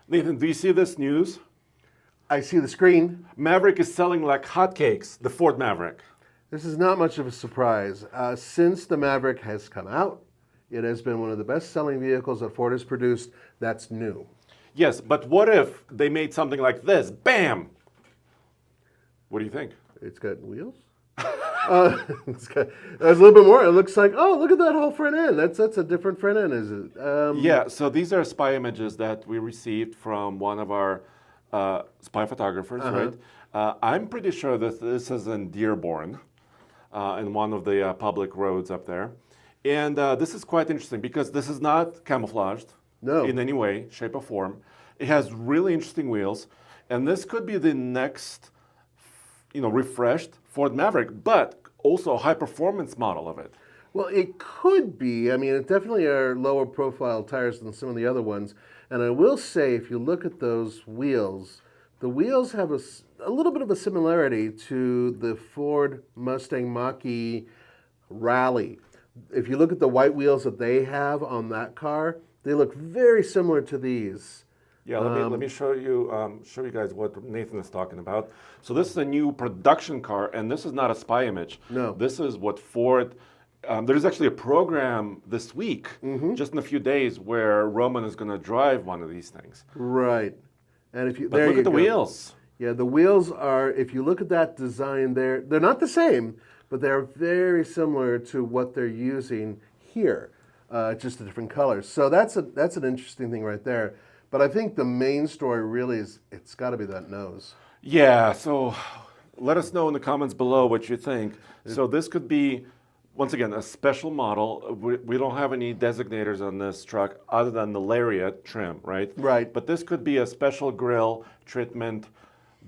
Nathan, do you see this news? I see the screen. Maverick is selling like hotcakes, the Ford Maverick. This is not much of a surprise. Since the Maverick has come out, it has been one of the best-selling vehicles that Ford has produced that's new. Yes, but what if they made something like this? Bam! What do you think? It's got wheels. There's a little bit more. It looks like, oh, look at that whole front end. That's a different front end, is it? Yeah, so these are spy images that we received from one of our spy photographers, right? I'm pretty sure that this is in Dearborn, in one of the public roads up there. And this is quite interesting because this is not camouflaged in any way, shape, or form. It has really interesting wheels. And this could be the next, refreshed Ford Maverick, but also a high-performance model of it. Well, it could be. I mean, it definitely are lower profile tires than some of the other ones. And I will say, if you look at those wheels, the wheels have a little bit of a similarity to the Ford Mustang Mach-E Rally. If you look at the white wheels that they have on that car, they look very similar to these. Yeah, let me show you guys what Nathan is talking about. So this is a new production car, and this is not a spy image. No. This is what Ford. There's actually a program this week, just in a few days, where Roman is going to drive one of these things. Right, and if you But look at the wheels. Yeah, the wheels are. If you look at that design, they're not the same, but they're very similar to what they're using here, just a different color. So that's an interesting thing right there. But I think the main story really is it's got to be that nose. Yeah, so let us know in the comments below what you think. So this could be, once again, a special model. We don't have any designators on this truck other than the Lariat trim, right? Right. But this could be a special grille treatment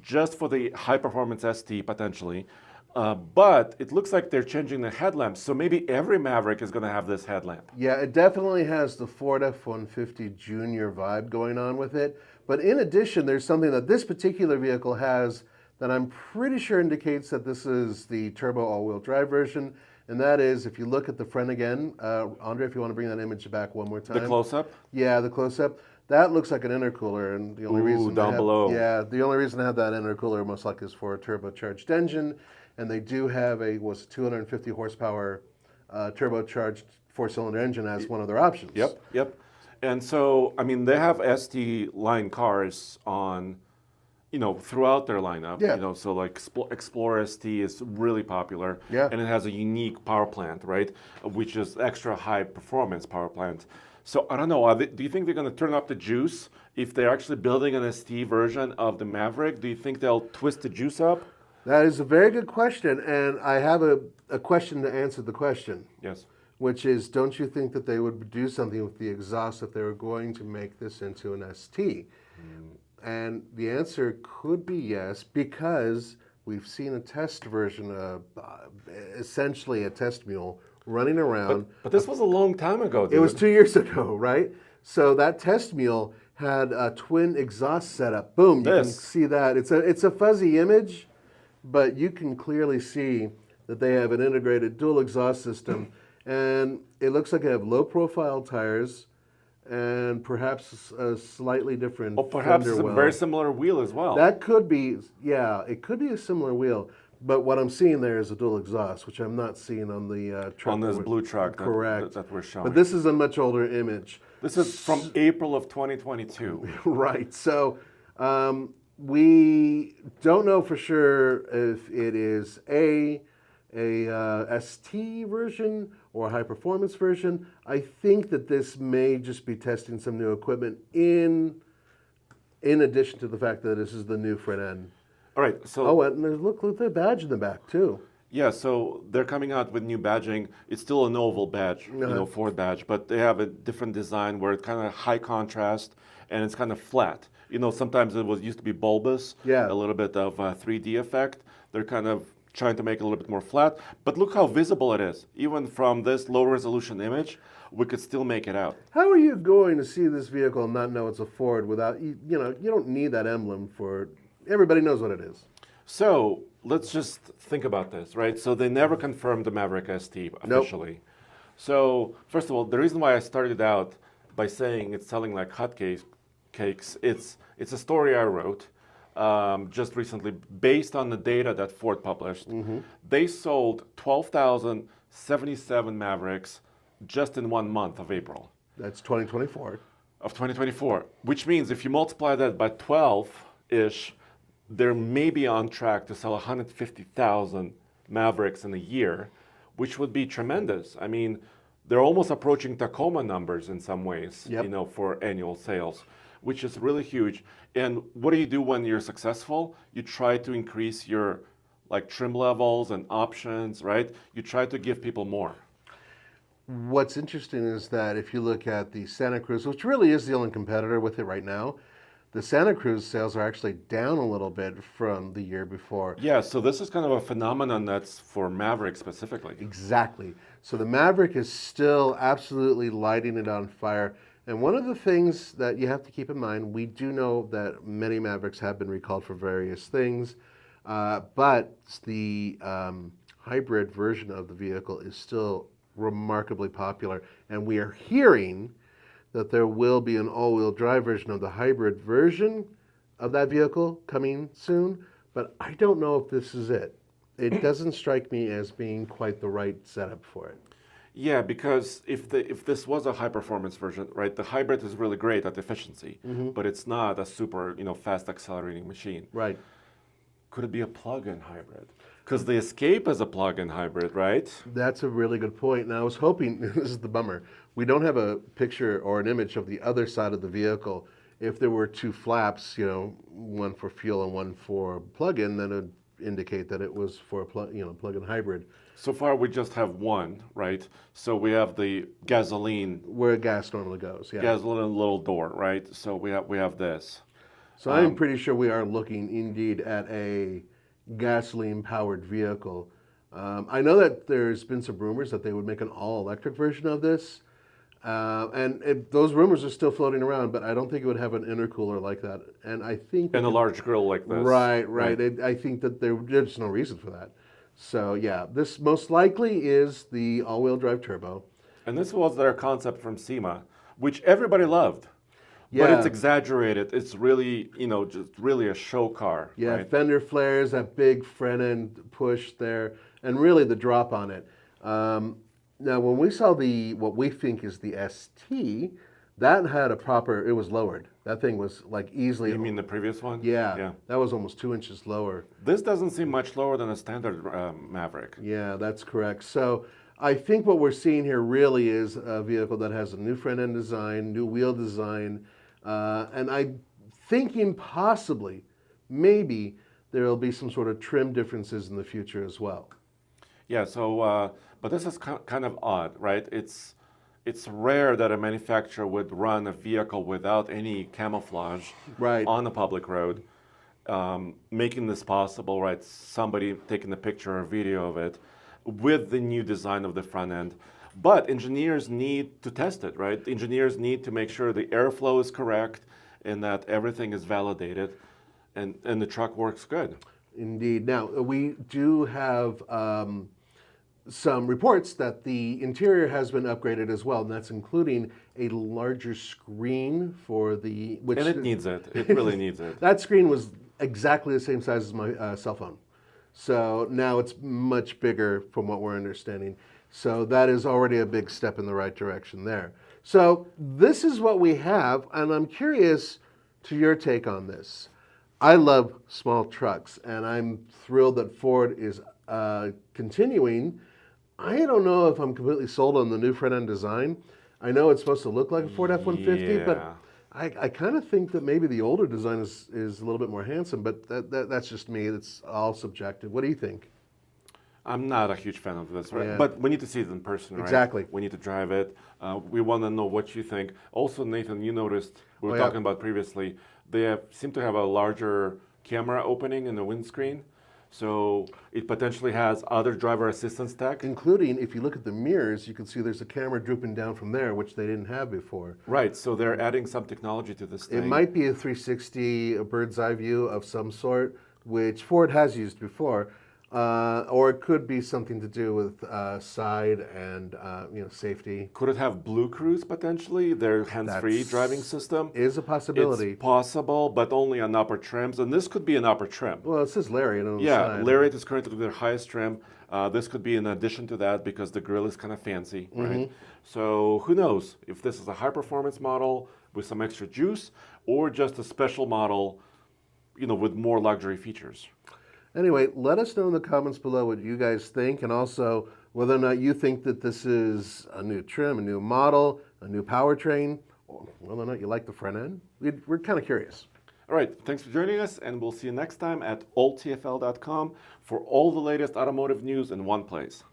just for the high-performance ST, potentially. But it looks like they're changing the headlamps, so maybe every Maverick is going to have this headlamp. Yeah, it definitely has the Ford F-150 Junior vibe going on with it. But in addition, there's something that this particular vehicle has that I'm pretty sure indicates that this is the turbo all-wheel drive version. And that is, if you look at the front again, Andre, if you want to bring that image back one more time. The close-up? Yeah, the close-up. That looks like an intercooler, and the only reason down below. Yeah, the only reason to have that intercooler most likely is for a turbocharged engine, and they do have a 250 horsepower turbocharged four-cylinder engine as one of their options. Yep. And so, I mean, they have ST line cars on, throughout their lineup. Yeah. So like Explorer ST is really popular. Yeah. And it has a unique power plant, right? Which is extra high performance power plant. So I don't know, do you think they're going to turn up the juice if they're actually building an ST version of the Maverick? Do you think they'll twist the juice up? That is a very good question, and I have a question to answer the question. Yes. Which is, don't you think that they would do something with the exhaust if they were going to make this into an ST? And the answer could be yes, because we've seen a test version of essentially a test mule running around. But this was a long time ago, dude. It was 2 years ago, right? So that test mule had a twin exhaust setup. Boom, you can see that. It's a fuzzy image, but you can clearly see that they have an integrated dual exhaust system. And it looks like they have low-profile tires and perhaps a slightly different perhaps fender a well. very similar wheel as well. That could be, yeah, it could be a similar wheel. But what I'm seeing there is a dual exhaust, which I'm not seeing on the truck. On this blue truck correct. that we're showing. But this is a much older image. This is from April of 2022. Right. So we don't know for sure if it is a ST version or a high performance version. I think that this may just be testing some new equipment in addition to the fact that this is the new front end. All right, so and there's look at the badge in the back too. Yeah, so they're coming out with new badging. It's still an oval badge, Ford badge, but they have a different design where it's kind of high contrast and it's kind of flat. Sometimes it used to be bulbous, a little bit of a 3D effect. They're kind of trying to make it a little bit more flat, but look how visible it is. Even from this low resolution image, we could still make it out. How are you going to see this vehicle and not know it's a Ford without, you don't need that emblem for, everybody knows what it is. So let's just think about this, right? So they never confirmed the Maverick ST officially. Nope. So first of all, the reason why I started out by saying it's selling like hotcakes cakes. It's a story I wrote just recently based on the data that Ford published. They sold 12,077 Mavericks just in 1 month of April. That's 2024. Of 2024, which means if you multiply that by 12-ish, they're maybe on track to sell 150,000 Mavericks in a year, which would be tremendous. I mean, they're almost approaching Tacoma numbers in some ways, Yep. you know, for annual sales, which is really huge. And what do you do when you're successful? You try to increase your like trim levels and options, right? You try to give people more. What's interesting is that if you look at the Santa Cruz, which really is the only competitor with it right now, the Santa Cruz sales are actually down a little bit from the year before. Yeah, so this is kind of a phenomenon that's for Maverick specifically. Exactly. So the Maverick is still absolutely lighting it on fire. And one of the things that you have to keep in mind, we do know that many Mavericks have been recalled for various things, but the hybrid version of the vehicle is still remarkably popular. And we are hearing that there will be an all-wheel drive version of the hybrid version of that vehicle coming soon, but I don't know if this is it. It doesn't strike me as being quite the right setup for it. Yeah, because if this was a high performance version, right, the hybrid is really great at efficiency, but it's not a super fast accelerating machine. Right. Could it be a plug-in hybrid? Because the Escape is a plug-in hybrid, right? That's a really good point. And I was hoping, this is the bummer, we don't have a picture or an image of the other side of the vehicle. If there were two flaps, one for fuel and one for plug-in, then it would indicate that it was for a plug-in hybrid. So far, we just have one, right? So we have the gasoline, Where gas normally goes, yeah. gasoline little door, right? So we have this. So I'm pretty sure we are looking indeed at a gasoline-powered vehicle. I know that there's been some rumors that they would make an all-electric version of this. Those rumors are still floating around, but I don't think it would have an intercooler like that. And I think... And a large grill like this. Right. I think that there's no reason for that. So yeah, this most likely is the all-wheel drive turbo. And this was their concept from SEMA, which everybody loved. Yeah. But it's exaggerated. It's really, just really a show car. Yeah, right? fender flares, that big front end push there, and really the drop on it. Now, when we saw what we think is the ST, that had it was lowered. That thing was like easily. You mean the previous one? Yeah. That was almost 2 inches lower. This doesn't seem much lower than a standard Maverick. Yeah, that's correct. So I think what we're seeing here really is a vehicle that has a new front end design, new wheel design, and I'm thinking possibly, maybe, there will be some sort of trim differences in the future as well. Yeah, so, but this is kind of odd, right? It's rare that a manufacturer would run a vehicle without any camouflage on the public road, making this possible, right? Somebody taking a picture or video of it with the new design of the front end. But engineers need to test it, right? Engineers need to make sure the airflow is correct and that everything is validated and the truck works good. Indeed. Now, we do have some reports that the interior has been upgraded as well, and that's including a larger screen for the... And it needs it. It really needs it. That screen was exactly the same size as my cell phone. So now it's much bigger from what we're understanding. So that is already a big step in the right direction there. So this is what we have, and I'm curious to your take on this. I love small trucks, and I'm thrilled that Ford is continuing. I don't know if I'm completely sold on the new front-end design. I know it's supposed to look like a Ford F-150, but I kind of think that maybe the older design is a little bit more handsome, but that's just me. It's all subjective. What do you think? I'm not a huge fan of this, right? Yeah. But we need to see it in person, right? Exactly. We need to drive it. We want to know what you think. Also, Nathan, you noticed, we were talking about previously, they seem to have a larger camera opening in the windscreen. So it potentially has other driver assistance tech. Including, if you look at the mirrors, you can see there's a camera drooping down from there, which they didn't have before. Right, so they're adding some technology to this thing. It might be a 360, a bird's eye view of some sort, which Ford has used before. or it could be something to do with side and safety. Could it have Blue Cruise potentially, their hands-free That's driving system? is a possibility. It's possible, but only on upper trims, and this could be an upper trim. Well, it says Lariat on the Yeah, side. Lariat is currently their highest trim. This could be in addition to that because the grill is kind of fancy, right? So who knows if this is a high-performance model with some extra juice or just a special model, with more luxury features. Anyway, let us know in the comments below what you guys think, and also whether or not you think that this is a new trim, a new model, a new powertrain, or whether or not you like the front end. We're kind of curious. All right, thanks for joining us, and we'll see you next time at alltfl.com for all the latest automotive news in one place.